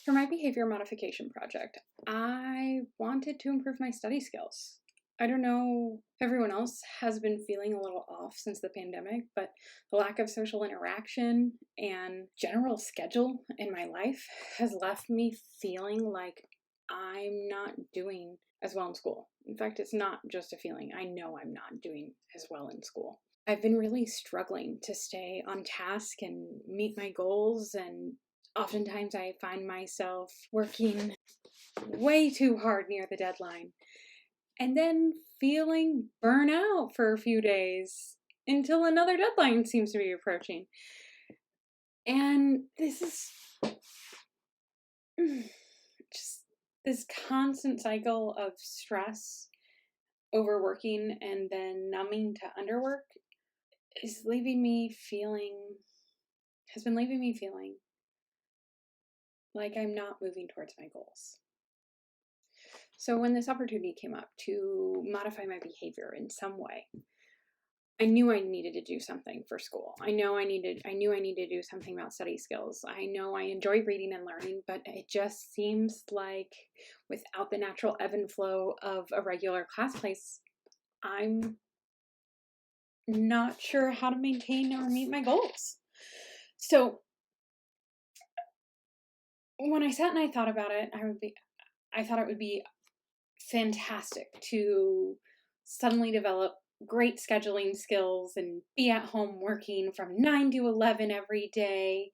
For my behavior modification project, I wanted to improve my study skills. I don't know if everyone else has been feeling a little off since the pandemic, but the lack of social interaction and general schedule in my life has left me feeling like I'm not doing as well in school. In fact, it's not just a feeling. I know I'm not doing as well in school. I've been really struggling to stay on task and meet my goals, and oftentimes I find myself working way too hard near the deadline and then feeling burnout for a few days until another deadline seems to be approaching. And this is just this constant cycle of stress, overworking, and then numbing to underwork has been leaving me feeling like I'm not moving towards my goals. So when this opportunity came up to modify my behavior in some way, I knew I needed to do something for school. I knew I needed to do something about study skills. I know I enjoy reading and learning, but it just seems like without the natural ebb and flow of a regular class place, I'm not sure how to maintain or meet my goals. So when I sat and I thought about it, I thought it would be fantastic to suddenly develop great scheduling skills and be at home working from 9 to 11 every day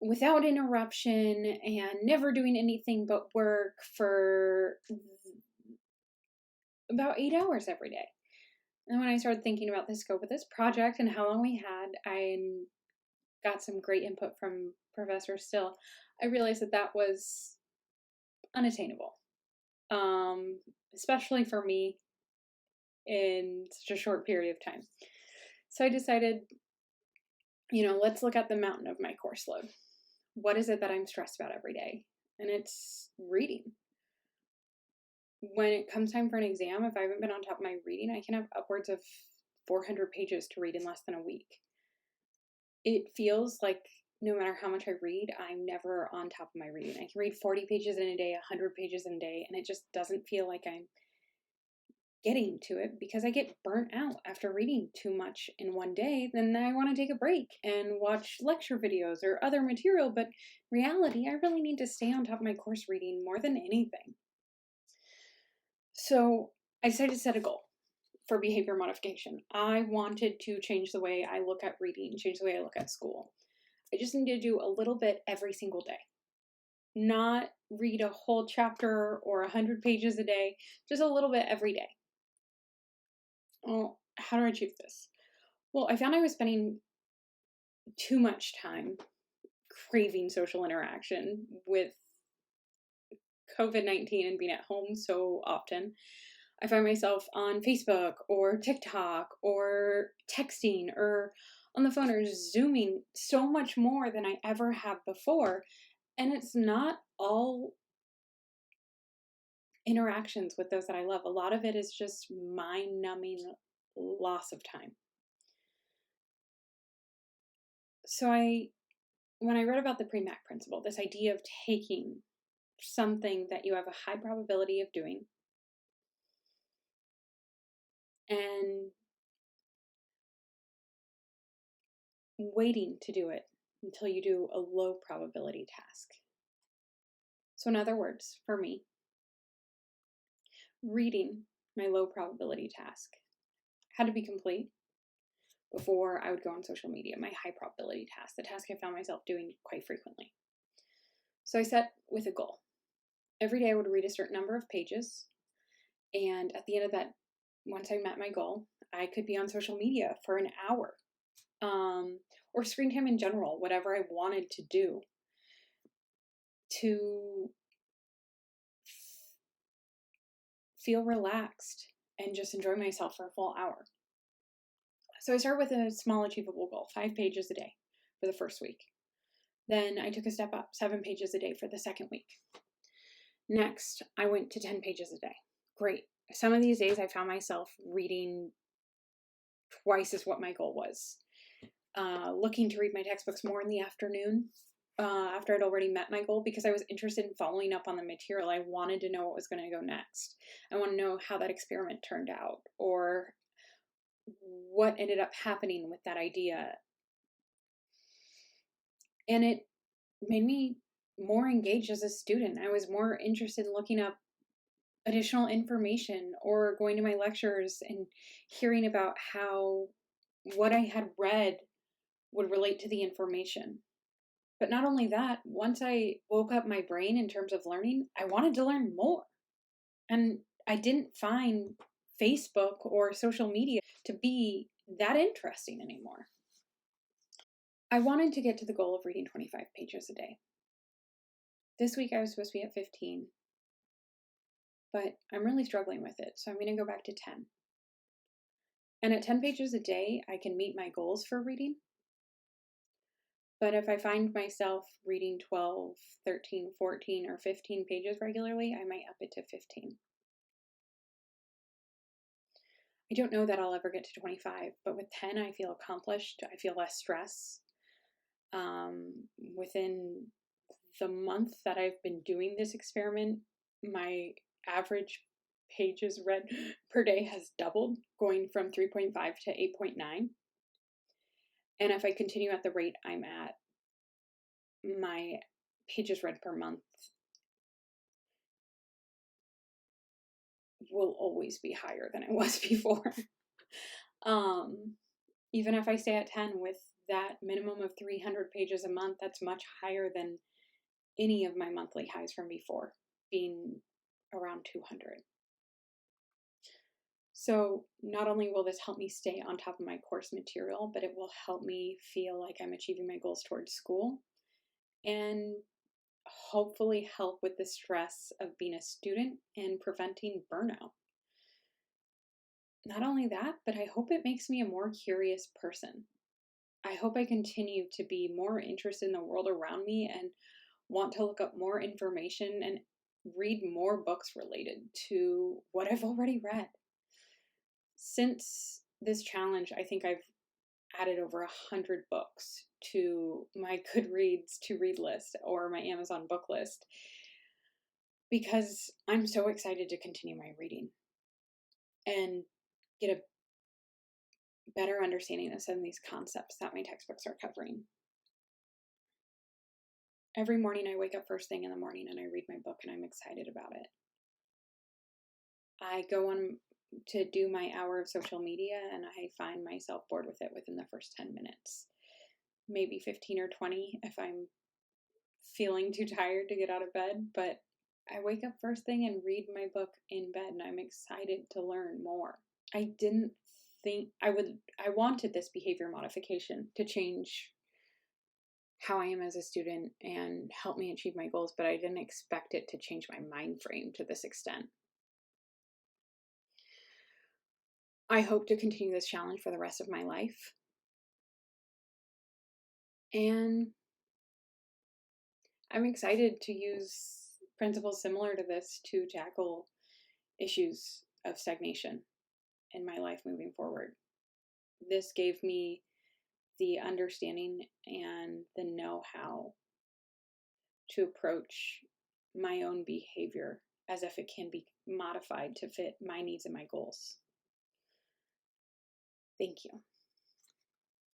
without interruption and never doing anything but work for about 8 hours every day. And when I started thinking about the scope of this project and how long we had, I got some great input from Professor Still. I realized that was unattainable, especially for me in such a short period of time. So I decided, let's look at the mountain of my course load. What is it that I'm stressed about every day? And it's reading. When it comes time for an exam, if I haven't been on top of my reading, I can have upwards of 400 pages to read in less than a week. It feels like no matter how much I read, I'm never on top of my reading. I can read 40 pages in a day, 100 pages in a day, and it just doesn't feel like I'm getting to it because I get burnt out after reading too much in one day. Then I want to take a break and watch lecture videos or other material, but reality, I really need to stay on top of my course reading more than anything. So I decided to set a goal for behavior modification. I wanted to change the way I look at reading, change the way I look at school. I just need to do a little bit every single day. Not read a whole chapter or 100 pages a day, just a little bit every day. Well, how do I achieve this? Well, I found I was spending too much time craving social interaction with COVID-19 and being at home so often. I find myself on Facebook or TikTok or texting or on the phone or Zooming so much more than I ever have before. And it's not all interactions with those that I love. A lot of it is just mind-numbing loss of time. So when I read about the pre-MAC principle, this idea of taking something that you have a high probability of doing and waiting to do it until you do a low probability task. So in other words, for me, reading my low probability task had to be complete before I would go on social media, my high probability task, the task I found myself doing quite frequently. So I set with a goal. Every day I would read a certain number of pages, and at the end of that, once I met my goal, I could be on social media for an hour, or screen time in general, whatever I wanted to do to feel relaxed and just enjoy myself for a full hour. So I started with a small achievable goal, 5 pages a day for the first week. Then I took a step up, 7 pages a day for the second week. Next, I went to 10 pages a day. Great. Some of these days I found myself reading twice as what my goal was. Looking to read my textbooks more in the afternoon. after I'd already met my goal because I was interested in following up on the material. I wanted to know what was going to go next. I want to know how that experiment turned out or what ended up happening with that idea. And it made me more engaged as a student. I was more interested in looking up additional information or going to my lectures and hearing about how what I had read would relate to the information. But not only that, once I woke up my brain in terms of learning, I wanted to learn more. And I didn't find Facebook or social media to be that interesting anymore. I wanted to get to the goal of reading 25 pages a day. This week I was supposed to be at 15, but I'm really struggling with it, so I'm going to go back to 10. And at 10 pages a day, I can meet my goals for reading. But if I find myself reading 12, 13, 14, or 15 pages regularly, I might up it to 15. I don't know that I'll ever get to 25, but with 10, I feel accomplished. I feel less stress. Within the month that I've been doing this experiment, my average pages read per day has doubled, going from 3.5 to 8.9. And if I continue at the rate I'm at, my pages read per month will always be higher than it was before. Even if I stay at 10 with that minimum of 300 pages a month, that's much higher than any of my monthly highs from before, being around 200. So not only will this help me stay on top of my course material, but it will help me feel like I'm achieving my goals towards school and hopefully help with the stress of being a student and preventing burnout. Not only that, but I hope it makes me a more curious person. I hope I continue to be more interested in the world around me and want to look up more information and read more books related to what I've already read. Since this challenge, I think I've added over 100 books to my Goodreads to read list or my Amazon book list because I'm so excited to continue my reading and get a better understanding of some of these concepts that my textbooks are covering. Every morning I wake up first thing in the morning and I read my book and I'm excited about it. I go on to do my hour of social media and I find myself bored with it within the first 10 minutes. Maybe 15 or 20 if I'm feeling too tired to get out of bed, but I wake up first thing and read my book in bed and I'm excited to learn more. I didn't think I wanted this behavior modification to change how I am as a student and help me achieve my goals, but I didn't expect it to change my mind frame to this extent. I hope to continue this challenge for the rest of my life. And I'm excited to use principles similar to this to tackle issues of stagnation in my life moving forward. This gave me the understanding and the know-how to approach my own behavior as if it can be modified to fit my needs and my goals. Thank you.